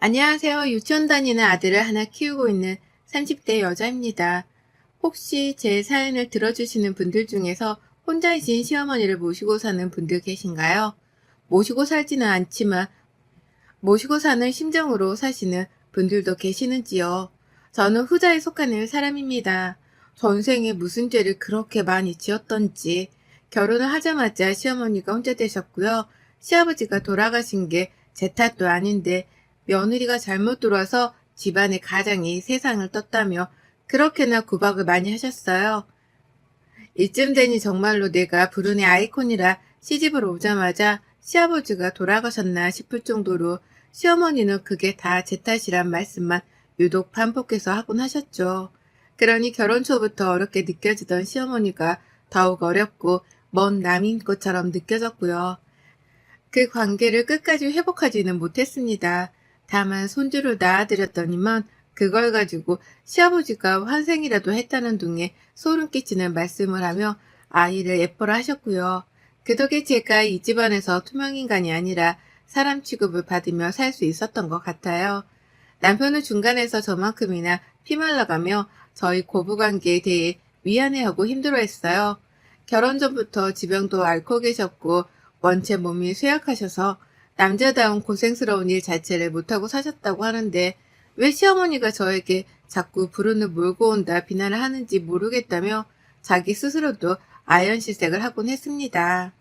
안녕하세요. 유치원 다니는 아들을 하나 키우고 있는 30대 여자입니다. 혹시 제 사연을 들어주시는 분들 중에서 혼자이신 시어머니를 모시고 사는 분들 계신가요? 모시고 살지는 않지만 모시고 사는 심정으로 사시는 분들도 계시는지요? 저는 후자에 속하는 사람입니다. 전생에 무슨 죄를 그렇게 많이 지었던지 결혼을 하자마자 시어머니가 혼자 되셨고요. 시아버지가 돌아가신 게 제 탓도 아닌데 며느리가 잘못 들어와서 집안의 가장이 세상을 떴다며 그렇게나 구박을 많이 하셨어요. 이쯤 되니 정말로 내가 불운의 아이콘이라 시집을 오자마자 시아버지가 돌아가셨나 싶을 정도로 시어머니는 그게 다 제 탓이란 말씀만 유독 반복해서 하곤 하셨죠. 그러니 결혼 초부터 어렵게 느껴지던 시어머니가 더욱 어렵고 먼 남인 것처럼 느껴졌고요. 그 관계를 끝까지 회복하지는 못했습니다. 다만 손주를 낳아드렸더니만 그걸 가지고 시아버지가 환생이라도 했다는 둥에 소름 끼치는 말씀을 하며 아이를 예뻐라 하셨고요. 그 덕에 제가 이 집안에서 투명인간이 아니라 사람 취급을 받으며 살 수 있었던 것 같아요. 남편은 중간에서 저만큼이나 피말라가며 저희 고부관계에 대해 미안해하고 힘들어했어요. 결혼 전부터 지병도 앓고 계셨고 원체 몸이 쇠약하셔서 남자다운 고생스러운 일 자체를 못하고 사셨다고 하는데 왜 시어머니가 저에게 자꾸 불운을 몰고 온다 비난을 하는지 모르겠다며 자기 스스로도 아연실색을 하곤 했습니다.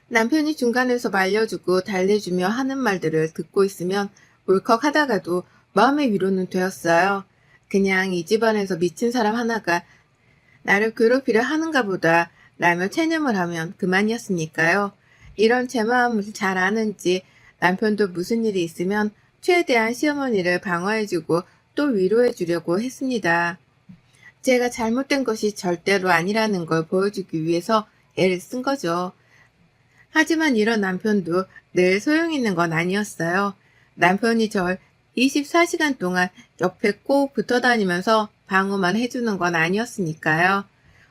남편이 중간에서 말려주고 달래주며 하는 말들을 듣고 있으면 울컥하다가도 마음의 위로는 되었어요. 그냥 이 집안에서 미친 사람 하나가 나를 괴롭히려 하는가 보다 라며 체념을 하면 그만이었으니까요. 이런 제 마음을 잘 아는지 남편도 무슨 일이 있으면 최대한 시어머니를 방어해주고 또 위로해주려고 했습니다. 제가 잘못된 것이 절대로 아니라는 걸 보여주기 위해서 애를 쓴 거죠. 하지만 이런 남편도 늘 소용있는 건 아니었어요. 남편이 절 24시간 동안 옆에 꼭 붙어 다니면서 방어만 해주는 건 아니었으니까요.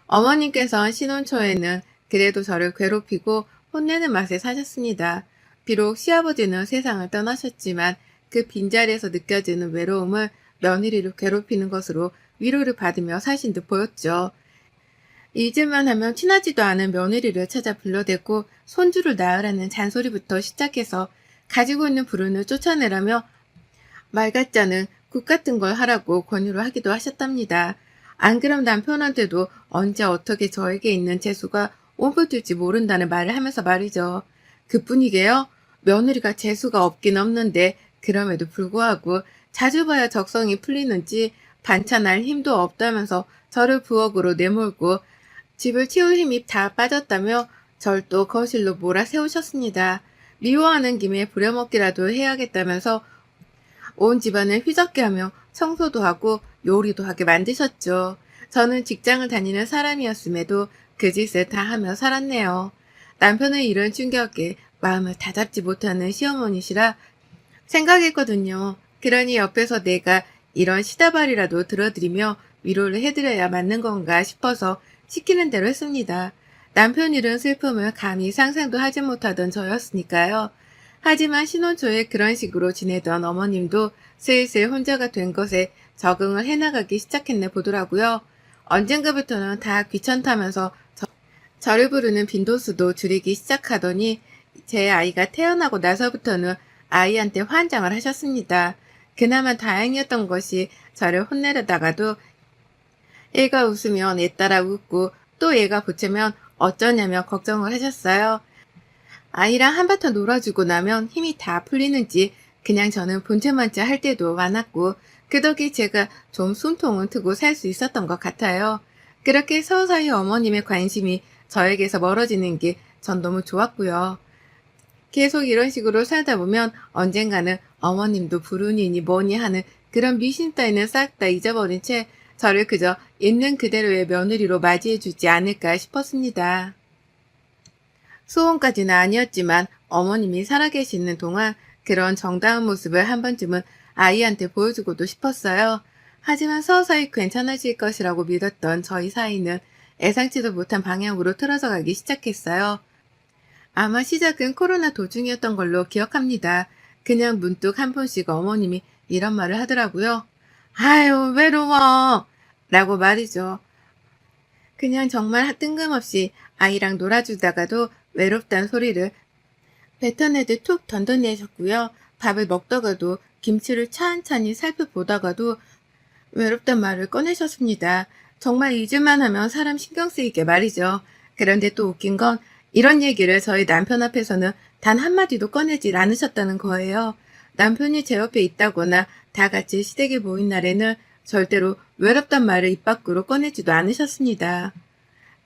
어머님께서 신혼 초에는 그래도 저를 괴롭히고 혼내는 맛에 사셨습니다. 비록 시아버지는 세상을 떠나셨지만 그 빈자리에서 느껴지는 외로움을 며느리를 괴롭히는 것으로 위로를 받으며 사신 듯 보였죠. 잊을만 하면 친하지도 않은 며느리를 찾아 불러대고 손주를 낳으라는 잔소리부터 시작해서 가지고 있는 불운을 쫓아내라며 말 같지 않은 국 같은 걸 하라고 권유를 하기도 하셨답니다. 안 그럼 남편한테도 언제 어떻게 저에게 있는 재수가 오버될지 모른다는 말을 하면서 말이죠. 그뿐이게요. 며느리가 재수가 없긴 없는데 그럼에도 불구하고 자주 봐야 적성이 풀리는지 반찬할 힘도 없다면서 저를 부엌으로 내몰고 집을 치울 힘이 다 빠졌다며 절 또 거실로 몰아세우셨습니다. 미워하는 김에 부려먹기라도 해야겠다면서 온 집안을 휘젓게 하며 청소도 하고 요리도 하게 만드셨죠. 저는 직장을 다니는 사람이었음에도 그 짓을 다 하며 살았네요. 남편의 이런 충격에 마음을 다잡지 못하는 시어머니시라 생각했거든요. 그러니 옆에서 내가 이런 시다발이라도 들어드리며 위로를 해드려야 맞는 건가 싶어서 시키는 대로 했습니다. 남편 일은 슬픔을 감히 상상도 하지 못하던 저였으니까요. 하지만 신혼 초에 그런 식으로 지내던 어머님도 슬슬 혼자가 된 것에 적응을 해나가기 시작했네 보더라고요. 언젠가부터는 다 귀찮다면서 저를 부르는 빈도수도 줄이기 시작하더니 제 아이가 태어나고 나서부터는 아이한테 환장을 하셨습니다. 그나마 다행이었던 것이 저를 혼내려다가도 얘가 웃으면 애 따라 웃고 또 얘가 보채면 어쩌냐며 걱정을 하셨어요. 아이랑 한바탕 놀아주고 나면 힘이 다 풀리는지 그냥 저는 본체만치 할 때도 많았고 그 덕에 제가 좀 숨통은 트고 살 수 있었던 것 같아요. 그렇게 서서히 어머님의 관심이 저에게서 멀어지는 게 전 너무 좋았고요. 계속 이런 식으로 살다 보면 언젠가는 어머님도 불운이니 뭐니 하는 그런 미신 따위는 싹 다 잊어버린 채 저를 그저 있는 그대로의 며느리로 맞이해주지 않을까 싶었습니다. 소원까지는 아니었지만 어머님이 살아계시는 동안 그런 정다운 모습을 한 번쯤은 아이한테 보여주고도 싶었어요. 하지만 서서히 괜찮아질 것이라고 믿었던 저희 사이는 예상치도 못한 방향으로 틀어져 가기 시작했어요. 아마 시작은 코로나 도중이었던 걸로 기억합니다. 그냥 문득 한 번씩 어머님이 이런 말을 하더라고요. 아유, 외로워. 라고 말이죠. 그냥 정말 뜬금없이 아이랑 놀아주다가도 외롭단 소리를 뱉어내듯 툭 던져내셨고요. 밥을 먹다가도 김치를 찬찬히 살펴보다가도 외롭단 말을 꺼내셨습니다. 정말 잊을만 하면 사람 신경 쓰이게 말이죠. 그런데 또 웃긴 건 이런 얘기를 저희 남편 앞에서는 단 한마디도 꺼내질 않으셨다는 거예요. 남편이 제 옆에 있다거나 다 같이 시댁에 모인 날에는 절대로 외롭단 말을 입 밖으로 꺼내지도 않으셨습니다.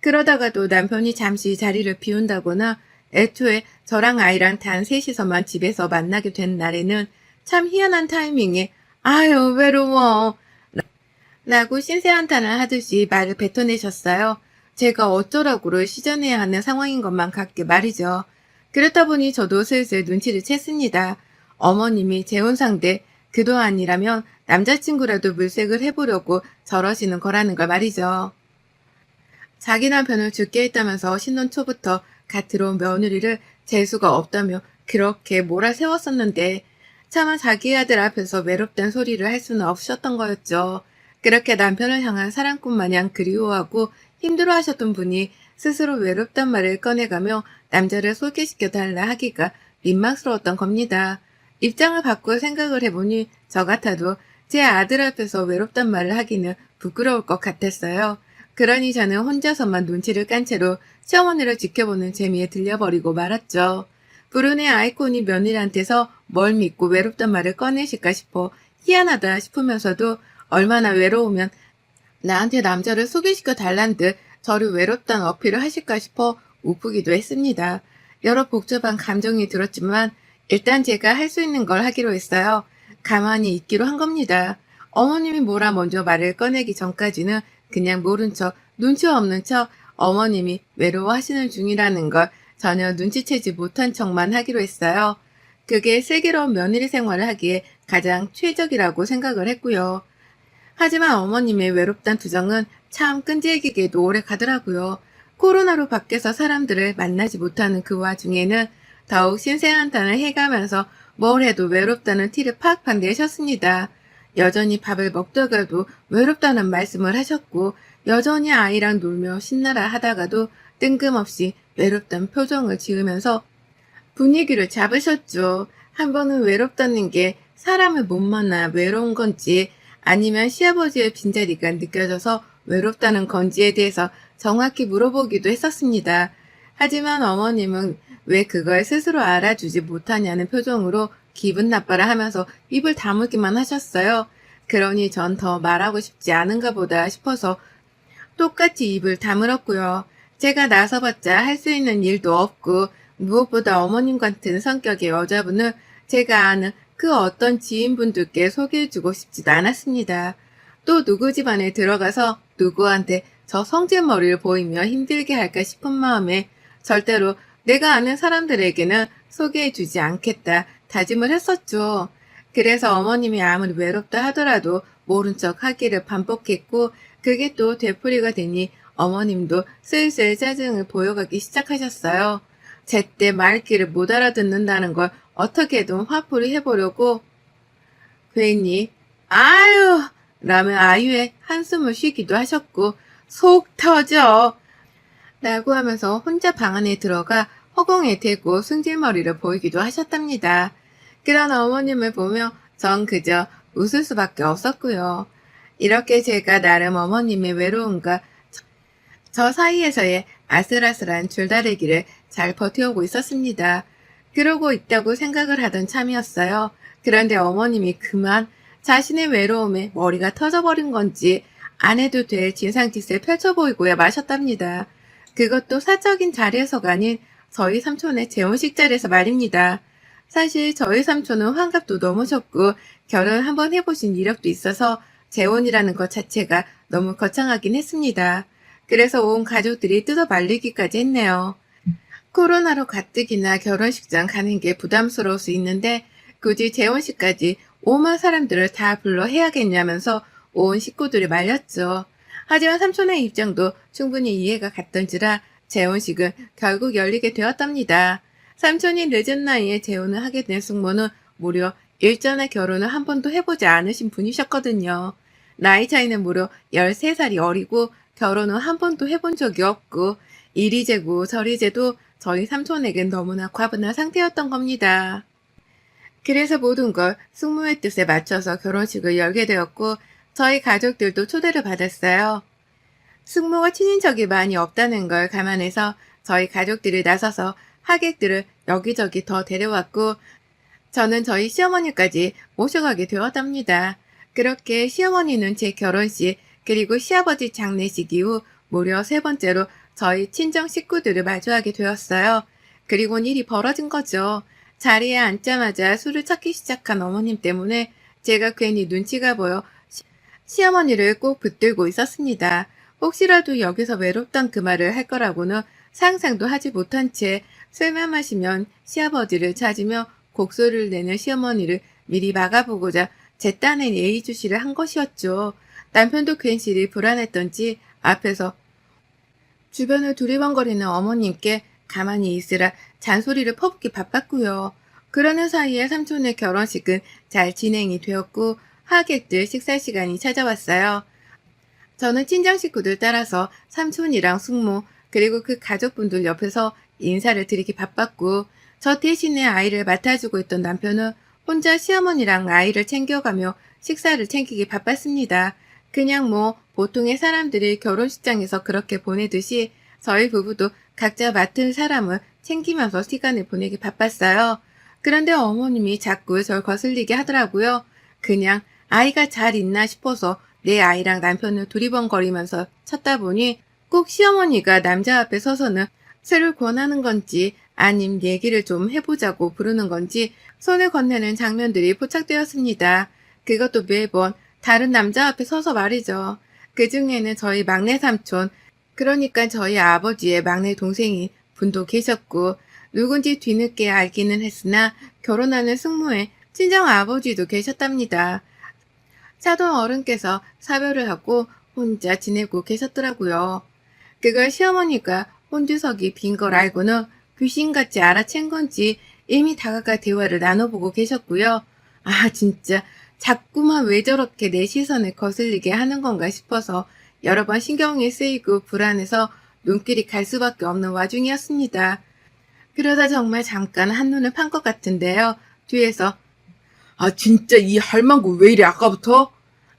그러다가도 남편이 잠시 자리를 비운다거나 애초에 저랑 아이랑 단 셋이서만 집에서 만나게 된 날에는 참 희한한 타이밍에 아유 외로워 라고 신세한탄을 하듯이 말을 뱉어내셨어요. 제가 어쩌라고를 시전해야 하는 상황인 것만 같게 말이죠. 그렇다 보니 저도 슬슬 눈치를 챘습니다. 어머님이 재혼 상대 그도 아니라면 남자친구라도 물색을 해보려고 저러시는 거라는 걸 말이죠. 자기 남편을 죽게 했다면서 신혼 초부터 갓 들어온 며느리를 재수가 없다며 그렇게 몰아세웠었는데 차마 자기 아들 앞에서 외롭단 소리를 할 수는 없으셨던 거였죠. 그렇게 남편을 향한 사랑꾼 마냥 그리워하고 힘들어하셨던 분이 스스로 외롭단 말을 꺼내가며 남자를 소개시켜달라 하기가 민망스러웠던 겁니다. 입장을 바꿔 생각을 해보니 저 같아도 제 아들 앞에서 외롭단 말을 하기는 부끄러울 것 같았어요. 그러니 저는 혼자서만 눈치를 깐 채로 시어머니를 지켜보는 재미에 들려버리고 말았죠. 불운의 아이콘이 며느리한테서 뭘 믿고 외롭단 말을 꺼내실까 싶어 희한하다 싶으면서도 얼마나 외로우면 나한테 남자를 소개시켜 달란 듯 저를 외롭다는 어필을 하실까 싶어 우프기도 했습니다. 여러 복잡한 감정이 들었지만 일단 제가 할 수 있는 걸 하기로 했어요. 가만히 있기로 한 겁니다. 어머님이 뭐라 먼저 말을 꺼내기 전까지는 그냥 모른 척, 눈치 없는 척 어머님이 외로워하시는 중이라는 걸 전혀 눈치채지 못한 척만 하기로 했어요. 그게 슬기로운 며느리 생활을 하기에 가장 최적이라고 생각을 했고요. 하지만 어머님의 외롭단 투정은 참 끈질기게도 오래 가더라고요. 코로나로 밖에서 사람들을 만나지 못하는 그 와중에는 더욱 신세한탄을 해가면서 뭘 해도 외롭다는 티를 팍팍 내셨습니다. 여전히 밥을 먹다가도 외롭다는 말씀을 하셨고 여전히 아이랑 놀며 신나라 하다가도 뜬금없이 외롭다는 표정을 지으면서 분위기를 잡으셨죠. 한 번은 외롭다는 게 사람을 못 만나 외로운 건지 아니면 시아버지의 빈자리가 느껴져서 외롭다는 건지에 대해서 정확히 물어보기도 했었습니다. 하지만 어머님은 왜 그걸 스스로 알아주지 못하냐는 표정으로 기분 나빠라 하면서 입을 다물기만 하셨어요. 그러니 전 더 말하고 싶지 않은가 보다 싶어서 똑같이 입을 다물었고요. 제가 나서봤자 할 수 있는 일도 없고 무엇보다 어머님 같은 성격의 여자분을 제가 아는 그 어떤 지인분들께 소개해주고 싶지도 않았습니다. 또 누구 집안에 들어가서 누구한테 저 성질머리를 보이며 힘들게 할까 싶은 마음에 절대로 내가 아는 사람들에게는 소개해주지 않겠다 다짐을 했었죠. 그래서 어머님이 아무리 외롭다 하더라도 모른 척 하기를 반복했고 그게 또 되풀이가 되니 어머님도 슬슬 짜증을 보여가기 시작하셨어요. 제때 말귀를 못 알아듣는다는 걸 어떻게든 화풀이 해보려고 괜히 아유 라며 아유의 한숨을 쉬기도 하셨고 속 터져 라고 하면서 혼자 방 안에 들어가 허공에 대고 승질머리를 보이기도 하셨답니다. 그런 어머님을 보며 전 그저 웃을 수밖에 없었고요. 이렇게 제가 나름 어머님의 외로움과 저 사이에서의 아슬아슬한 줄다리기를 잘 버텨오고 있었습니다. 그러고 있다고 생각을 하던 참이었어요. 그런데 어머님이 그만 자신의 외로움에 머리가 터져버린 건지 안 해도 될 진상짓을 펼쳐 보이고야 마셨답니다. 그것도 사적인 자리에서가 아닌 저희 삼촌의 재혼식 자리에서 말입니다. 사실 저희 삼촌은 환갑도 넘으셨고 결혼 한번 해보신 이력도 있어서 재혼이라는 것 자체가 너무 거창하긴 했습니다. 그래서 온 가족들이 뜯어 말리기까지 했네요. 코로나로 가뜩이나 결혼식장 가는 게 부담스러울 수 있는데 굳이 재혼식까지 오만 사람들을 다 불러 해야겠냐면서 온 식구들이 말렸죠. 하지만 삼촌의 입장도 충분히 이해가 갔던지라 재혼식은 결국 열리게 되었답니다. 삼촌이 늦은 나이에 재혼을 하게 된 숙모는 무려 일전에 결혼을 한 번도 해보지 않으신 분이셨거든요. 나이 차이는 무려 13살이 어리고 결혼은 한 번도 해본 적이 없고 이리 재고 저리 재도 저희 삼촌에겐 너무나 과분한 상태였던 겁니다. 그래서 모든 걸 숙모의 뜻에 맞춰서 결혼식을 열게 되었고 저희 가족들도 초대를 받았어요. 숙모가 친인척이 많이 없다는 걸 감안해서 저희 가족들이 나서서 하객들을 여기저기 더 데려왔고 저는 저희 시어머니까지 모셔가게 되었답니다. 그렇게 시어머니는 제 결혼식 그리고 시아버지 장례식 이후 무려 3번째로 저희 친정 식구들을 마주하게 되었어요. 그리고는 일이 벌어진 거죠. 자리에 앉자마자 술을 찾기 시작한 어머님 때문에 제가 괜히 눈치가 보여 시어머니를 꼭 붙들고 있었습니다. 혹시라도 여기서 외롭던 그 말을 할 거라고는 상상도 하지 못한 채 술만 마시면 시아버지를 찾으며 곡소리를 내는 시어머니를 미리 막아보고자 제 딴에 예의주시를 한 것이었죠. 남편도 괜시리 불안했던지 앞에서 주변을 두리번거리는 어머님께 가만히 있으라 잔소리를 퍼붓기 바빴고요. 그러는 사이에 삼촌의 결혼식은 잘 진행이 되었고 하객들 식사 시간이 찾아왔어요. 저는 친정 식구들 따라서 삼촌이랑 숙모 그리고 그 가족분들 옆에서 인사를 드리기 바빴고 저 대신에 아이를 맡아주고 있던 남편은 혼자 시어머니랑 아이를 챙겨가며 식사를 챙기기 바빴습니다. 그냥 뭐 보통의 사람들이 결혼식장에서 그렇게 보내듯이 저희 부부도 각자 맡은 사람을 챙기면서 시간을 보내기 바빴어요. 그런데 어머님이 자꾸 절 거슬리게 하더라고요. 그냥 아이가 잘 있나 싶어서 내 아이랑 남편을 두리번거리면서 찾다 보니 꼭 시어머니가 남자 앞에 서서는 술을 권하는 건지 아님 얘기를 좀 해보자고 부르는 건지 손을 건네는 장면들이 포착되었습니다. 그것도 매번 다른 남자 앞에 서서 말이죠. 그 중에는 저희 막내 삼촌, 그러니까 저희 아버지의 막내 동생이 분도 계셨고 누군지 뒤늦게 알기는 했으나 결혼하는 숙모의 친정 아버지도 계셨답니다. 사돈 어른께서 사별을 하고 혼자 지내고 계셨더라고요. 그걸 시어머니가 혼주석이 빈 걸 알고는 귀신같이 알아챈 건지 이미 다가가 대화를 나눠보고 계셨고요. 아 진짜 자꾸만 왜 저렇게 내 시선을 거슬리게 하는 건가 싶어서 여러 번 신경이 쓰이고 불안해서 눈길이 갈 수밖에 없는 와중이었습니다. 그러다 정말 잠깐 한눈을 판 것 같은데요. 뒤에서 아 진짜 이 할망구 왜 이래 아까부터?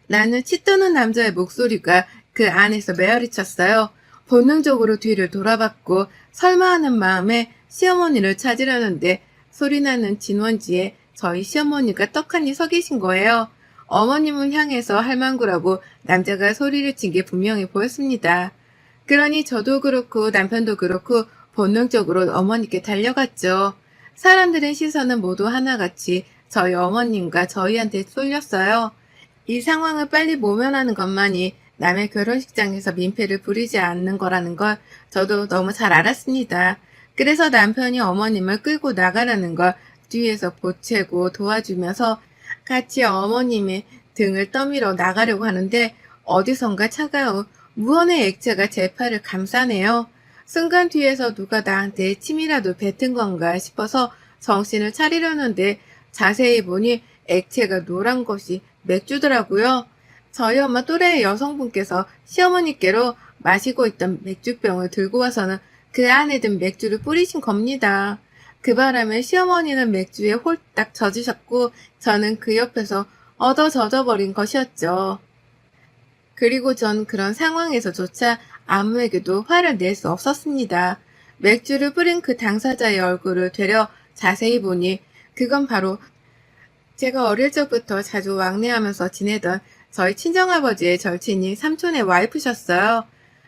라는 치떠는 남자의 목소리가 그 안에서 메아리쳤어요. 본능적으로 뒤를 돌아봤고 설마 하는 마음에 시어머니를 찾으려는데 소리나는 진원지에 저희 시어머니가 떡하니 서 계신 거예요. 어머님을 향해서 할망구라고 남자가 소리를 친 게 분명히 보였습니다. 그러니 저도 그렇고 남편도 그렇고 본능적으로 어머니께 달려갔죠. 사람들의 시선은 모두 하나같이 저희 어머님과 저희한테 쏠렸어요. 이 상황을 빨리 모면하는 것만이 남의 결혼식장에서 민폐를 부리지 않는 거라는 걸 저도 너무 잘 알았습니다. 그래서 남편이 어머님을 끌고 나가라는 걸 뒤에서 보채고 도와주면서 같이 어머님의 등을 떠밀어 나가려고 하는데 어디선가 차가운 무언의 액체가 제 팔을 감싸네요. 순간 뒤에서 누가 나한테 침이라도 뱉은 건가 싶어서 정신을 차리려는데 자세히 보니 액체가 노란 것이 맥주더라고요. 저희 엄마 또래의 여성분께서 시어머니께로 마시고 있던 맥주병을 들고 와서는 그 안에 든 맥주를 뿌리신 겁니다. 그 바람에 시어머니는 맥주에 홀딱 젖으셨고 저는 그 옆에서 얻어 젖어버린 것이었죠. 그리고 전 그런 상황에서조차 아무에게도 화를 낼 수 없었습니다. 맥주를 뿌린 그 당사자의 얼굴을 되려 자세히 보니 그건 바로 제가 어릴 적부터 자주 왕래하면서 지내던 저희 친정아버지의 절친인 삼촌의 와이프셨어요.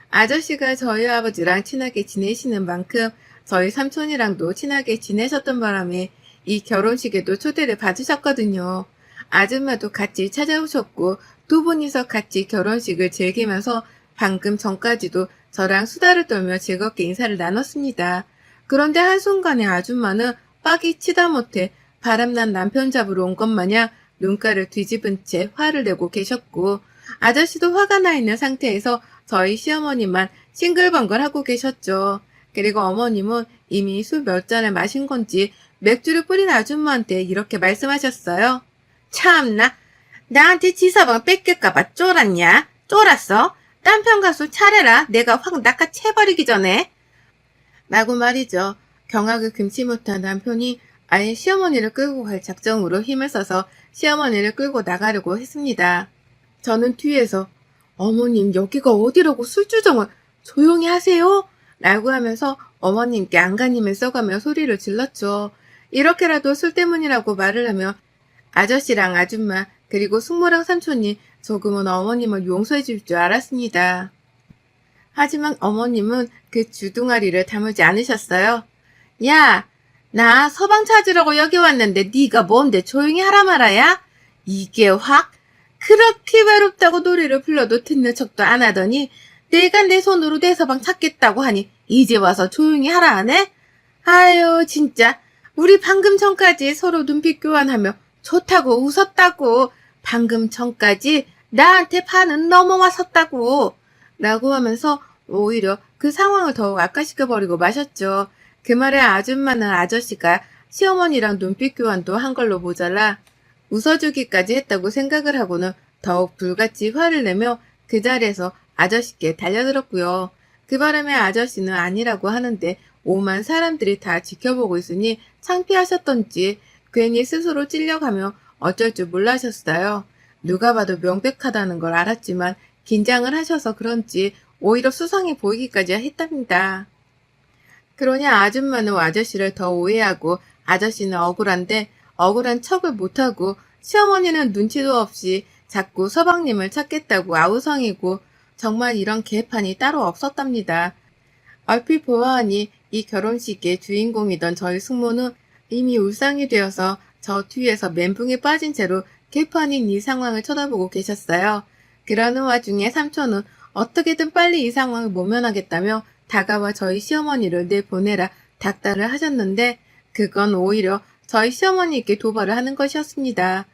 아저씨가 저희 아버지랑 친하게 지내시는 만큼 저희 삼촌이랑도 친하게 지내셨던 바람에 이 결혼식에도 초대를 받으셨거든요. 아줌마도 같이 찾아오셨고 두 분이서 같이 결혼식을 즐기면서 방금 전까지도 저랑 수다를 떨며 즐겁게 인사를 나눴습니다. 그런데 한순간에 아줌마는 빡이 치다 못해 바람난 남편 잡으러 온 것 마냥 눈가를 뒤집은 채 화를 내고 계셨고 아저씨도 화가 나 있는 상태에서 저희 시어머니만 싱글벙글하고 계셨죠. 그리고 어머님은 이미 술 몇 잔을 마신 건지 맥주를 뿌린 아줌마한테 이렇게 말씀하셨어요. 참나, 나한테 지사방 뺏길까봐 쫄았냐? 쫄았어? 딴 편 가서 차려라. 내가 확 낚아채버리기 전에. 라고 말이죠. 경악을 금치 못한 남편이 아예 시어머니를 끌고 갈 작정으로 힘을 써서 시어머니를 끌고 나가려고 했습니다. 저는 뒤에서 어머님 여기가 어디라고 술주정을 조용히 하세요? 라고 하면서 어머님께 안간힘을 써가며 소리를 질렀죠. 이렇게라도 술 때문이라고 말을 하며 아저씨랑 아줌마 그리고 숙모랑 삼촌이 조금은 어머님을 용서해 줄 줄 알았습니다. 하지만 어머님은 그 주둥아리를 다물지 않으셨어요. 야, 나 서방 찾으라고 여기 왔는데 네가 뭔데 조용히 하라 말아야? 이게 확? 그렇게 외롭다고 노래를 불러도 듣는 척도 안 하더니 내가 내 손으로 내 서방 찾겠다고 하니 이제 와서 조용히 하라 하네? 아유 진짜 우리 방금 전까지 서로 눈빛 교환하며 좋다고 웃었다고 방금 전까지 나한테 반은 넘어와 섰다고 라고 하면서 오히려 그 상황을 더욱 악화시켜버리고 마셨죠. 그 말에 아줌마는 아저씨가 시어머니랑 눈빛 교환도 한 걸로 모자라 웃어주기까지 했다고 생각을 하고는 더욱 불같이 화를 내며 그 자리에서 아저씨께 달려들었고요. 그 바람에 아저씨는 아니라고 하는데 오만 사람들이 다 지켜보고 있으니 창피하셨던지 괜히 스스로 찔려가며 어쩔 줄 몰라셨어요. 누가 봐도 명백하다는 걸 알았지만 긴장을 하셔서 그런지 오히려 수상해 보이기까지 했답니다. 그러니 아줌마는 아저씨를 더 오해하고 아저씨는 억울한데 억울한 척을 못하고 시어머니는 눈치도 없이 자꾸 서방님을 찾겠다고 아우성이고 정말 이런 개판이 따로 없었답니다. 얼핏 보아하니 이 결혼식의 주인공이던 저희 숙모는 이미 울상이 되어서 저 뒤에서 멘붕에 빠진 채로 개판인 이 상황을 쳐다보고 계셨어요. 그러는 와중에 삼촌은 어떻게든 빨리 이 상황을 모면하겠다며 다가와 저희 시어머니를 내보내라 닥달을 하셨는데 그건 오히려 저희 시어머니께 도발을 하는 것이었습니다.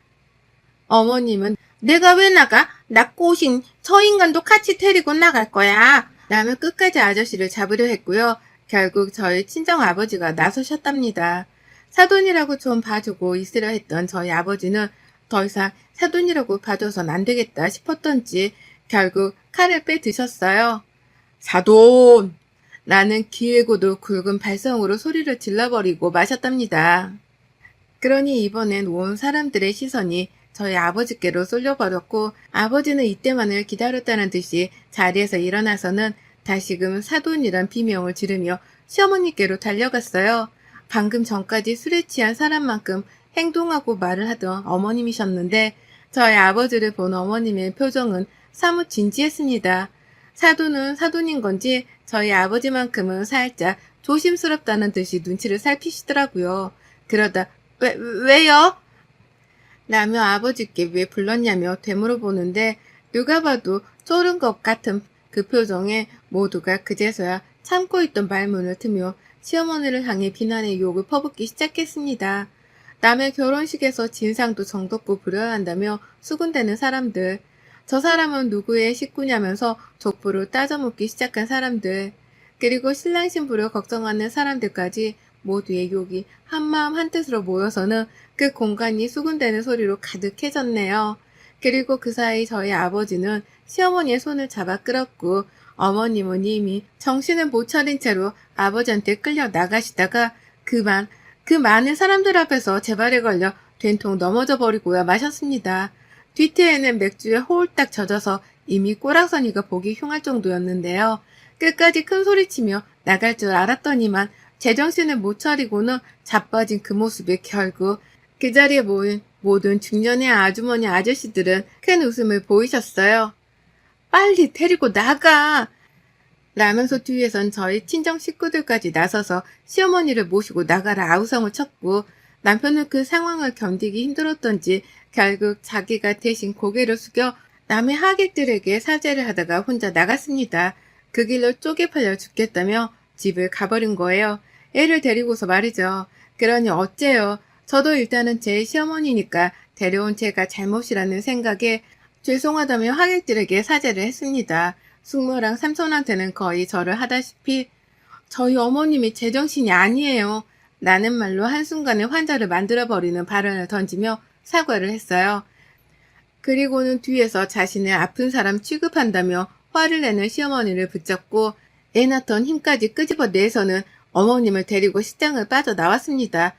어머님은 내가 왜 나가? 나 꼬신 저 인간도 같이 데리고 나갈 거야. 라며 끝까지 아저씨를 잡으려 했고요. 결국 저희 친정아버지가 나서셨답니다. 사돈이라고 좀 봐주고 있으려 했던 저희 아버지는 더 이상 사돈이라고 봐줘선 안 되겠다 싶었던지 결국 칼을 빼드셨어요. 사돈! 라는 길고도 굵은 발성으로 소리를 질러버리고 마셨답니다. 그러니 이번엔 온 사람들의 시선이 저희 아버지께로 쏠려버렸고 아버지는 이때만을 기다렸다는 듯이 자리에서 일어나서는 다시금 사돈이란 비명을 지르며 시어머니께로 달려갔어요. 방금 전까지 술에 취한 사람만큼 행동하고 말을 하던 어머님이셨는데 저희 아버지를 본 어머님의 표정은 사뭇 진지했습니다. 사돈은 사돈인 건지 저희 아버지만큼은 살짝 조심스럽다는 듯이 눈치를 살피시더라고요. 그러다 왜요? 라며 아버지께 왜 불렀냐며 되물어보는데 누가 봐도 쫄은 것 같은 그 표정에 모두가 그제서야 참고 있던 말문을 트며 시어머니를 향해 비난의 욕을 퍼붓기 시작했습니다. 남의 결혼식에서 진상도 정덮고 부려야 한다며 수군대는 사람들. 저 사람은 누구의 식구냐면서 족보를 따져묻기 시작한 사람들. 그리고 신랑 신부를 걱정하는 사람들까지 모두의 욕이 한마음 한뜻으로 모여서는 그 공간이 수군대는 소리로 가득해졌네요. 그리고 그 사이 저희 아버지는 시어머니의 손을 잡아 끌었고 어머님은 이미 정신을 못 차린 채로 아버지한테 끌려 나가시다가 그 많은 사람들 앞에서 제 발에 걸려 된통 넘어져 버리고야 마셨습니다. 뒤태에는 맥주에 홀딱 젖어서 이미 꼬락서니가 보기 흉할 정도였는데요. 끝까지 큰 소리치며 나갈 줄 알았더니만 제정신을 못 차리고는 자빠진 그 모습에 결국 그 자리에 모인 모든 중년의 아주머니 아저씨들은 큰 웃음을 보이셨어요. 빨리 데리고 나가! 라면서 뒤에선 저희 친정 식구들까지 나서서 시어머니를 모시고 나가라 아우성을 쳤고 남편은 그 상황을 견디기 힘들었던지 결국 자기가 대신 고개를 숙여 남의 하객들에게 사죄를 하다가 혼자 나갔습니다. 그 길로 쪼개 팔려 죽겠다며 집을 가버린 거예요. 애를 데리고서 말이죠. 그러니 어째요. 저도 일단은 제 시어머니니까 데려온 제가 잘못이라는 생각에 죄송하다며 하객들에게 사죄를 했습니다. 숙모랑 삼촌한테는 거의 절을 하다시피 저희 어머님이 제정신이 아니에요. 나는 말로 한순간에 환자를 만들어버리는 발언을 던지며 사과를 했어요. 그리고는 뒤에서 자신을 아픈 사람 취급한다며 화를 내는 시어머니를 붙잡고 애 낳던 힘까지 끄집어내서는 어머님을 데리고 식장을 빠져나왔습니다.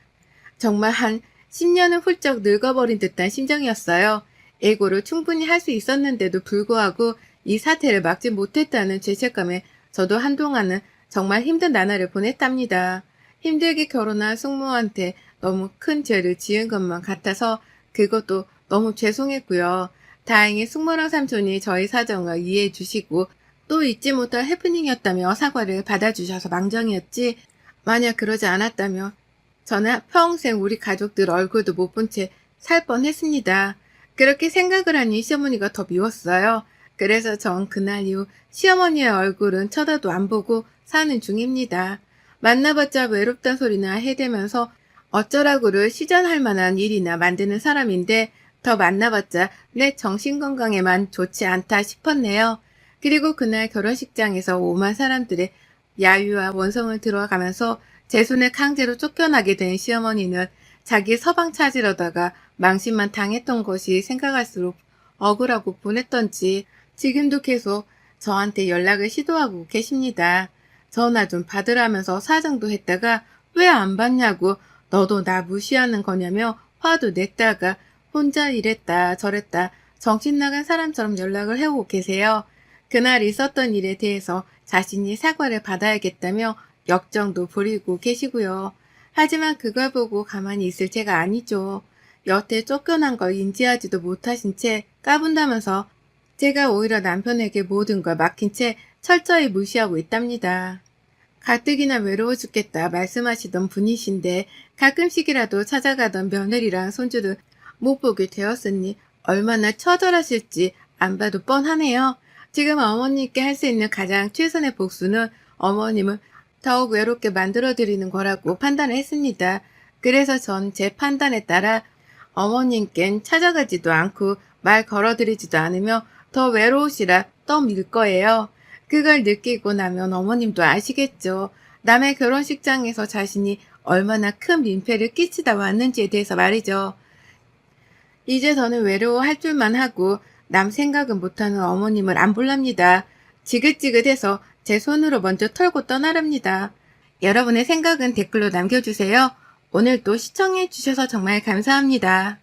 정말 한 10년은 훌쩍 늙어버린 듯한 심정이었어요. 애고를 충분히 할 수 있었는데도 불구하고 이 사태를 막지 못했다는 죄책감에 저도 한동안은 정말 힘든 나날을 보냈답니다. 힘들게 결혼한 숙모한테 너무 큰 죄를 지은 것만 같아서 그것도 너무 죄송했고요. 다행히 숙모랑 삼촌이 저희 사정을 이해해 주시고 또 잊지 못할 해프닝이었다며 사과를 받아주셔서 망정이었지, 만약 그러지 않았다면 저는 평생 우리 가족들 얼굴도 못 본 채 살 뻔했습니다. 그렇게 생각을 하니 시어머니가 더 미웠어요. 그래서 전 그날 이후 시어머니의 얼굴은 쳐다도 안 보고 사는 중입니다. 만나봤자 외롭단 소리나 해대면서 어쩌라고를 시전할 만한 일이나 만드는 사람인데 더 만나봤자 내 정신건강에만 좋지 않다 싶었네요. 그리고 그날 결혼식장에서 오만 사람들의 야유와 원성을 들어가면서 제 손에 강제로 쫓겨나게 된 시어머니는 자기 서방 찾으려다가 망신만 당했던 것이 생각할수록 억울하고 분했던지 지금도 계속 저한테 연락을 시도하고 계십니다. 전화 좀 받으라면서 사정도 했다가 왜 안 받냐고 너도 나 무시하는 거냐며 화도 냈다가 혼자 이랬다 저랬다 정신 나간 사람처럼 연락을 해오고 계세요. 그날 있었던 일에 대해서 자신이 사과를 받아야겠다며 역정도 부리고 계시고요. 하지만 그걸 보고 가만히 있을 제가 아니죠. 여태 쫓겨난 걸 인지하지도 못하신 채 까분다면서 제가 오히려 남편에게 모든 걸 맡긴 채 철저히 무시하고 있답니다. 가뜩이나 외로워 죽겠다 말씀하시던 분이신데 가끔씩이라도 찾아가던 며느리랑 손주를 못 보게 되었으니 얼마나 처절하실지 안 봐도 뻔하네요. 지금 어머님께 할 수 있는 가장 최선의 복수는 어머님을 더욱 외롭게 만들어드리는 거라고 판단을 했습니다. 그래서 전 제 판단에 따라 어머님께는 찾아가지도 않고 말 걸어드리지도 않으며 더 외로우시라 떠밀 거예요. 그걸 느끼고 나면 어머님도 아시겠죠. 남의 결혼식장에서 자신이 얼마나 큰 민폐를 끼치다 왔는지에 대해서 말이죠. 이제 저는 외로워할 줄만 하고 남 생각은 못하는 어머님을 안 볼랍니다. 지긋지긋해서 제 손으로 먼저 털고 떠나랍니다. 여러분의 생각은 댓글로 남겨주세요. 오늘도 시청해주셔서 정말 감사합니다.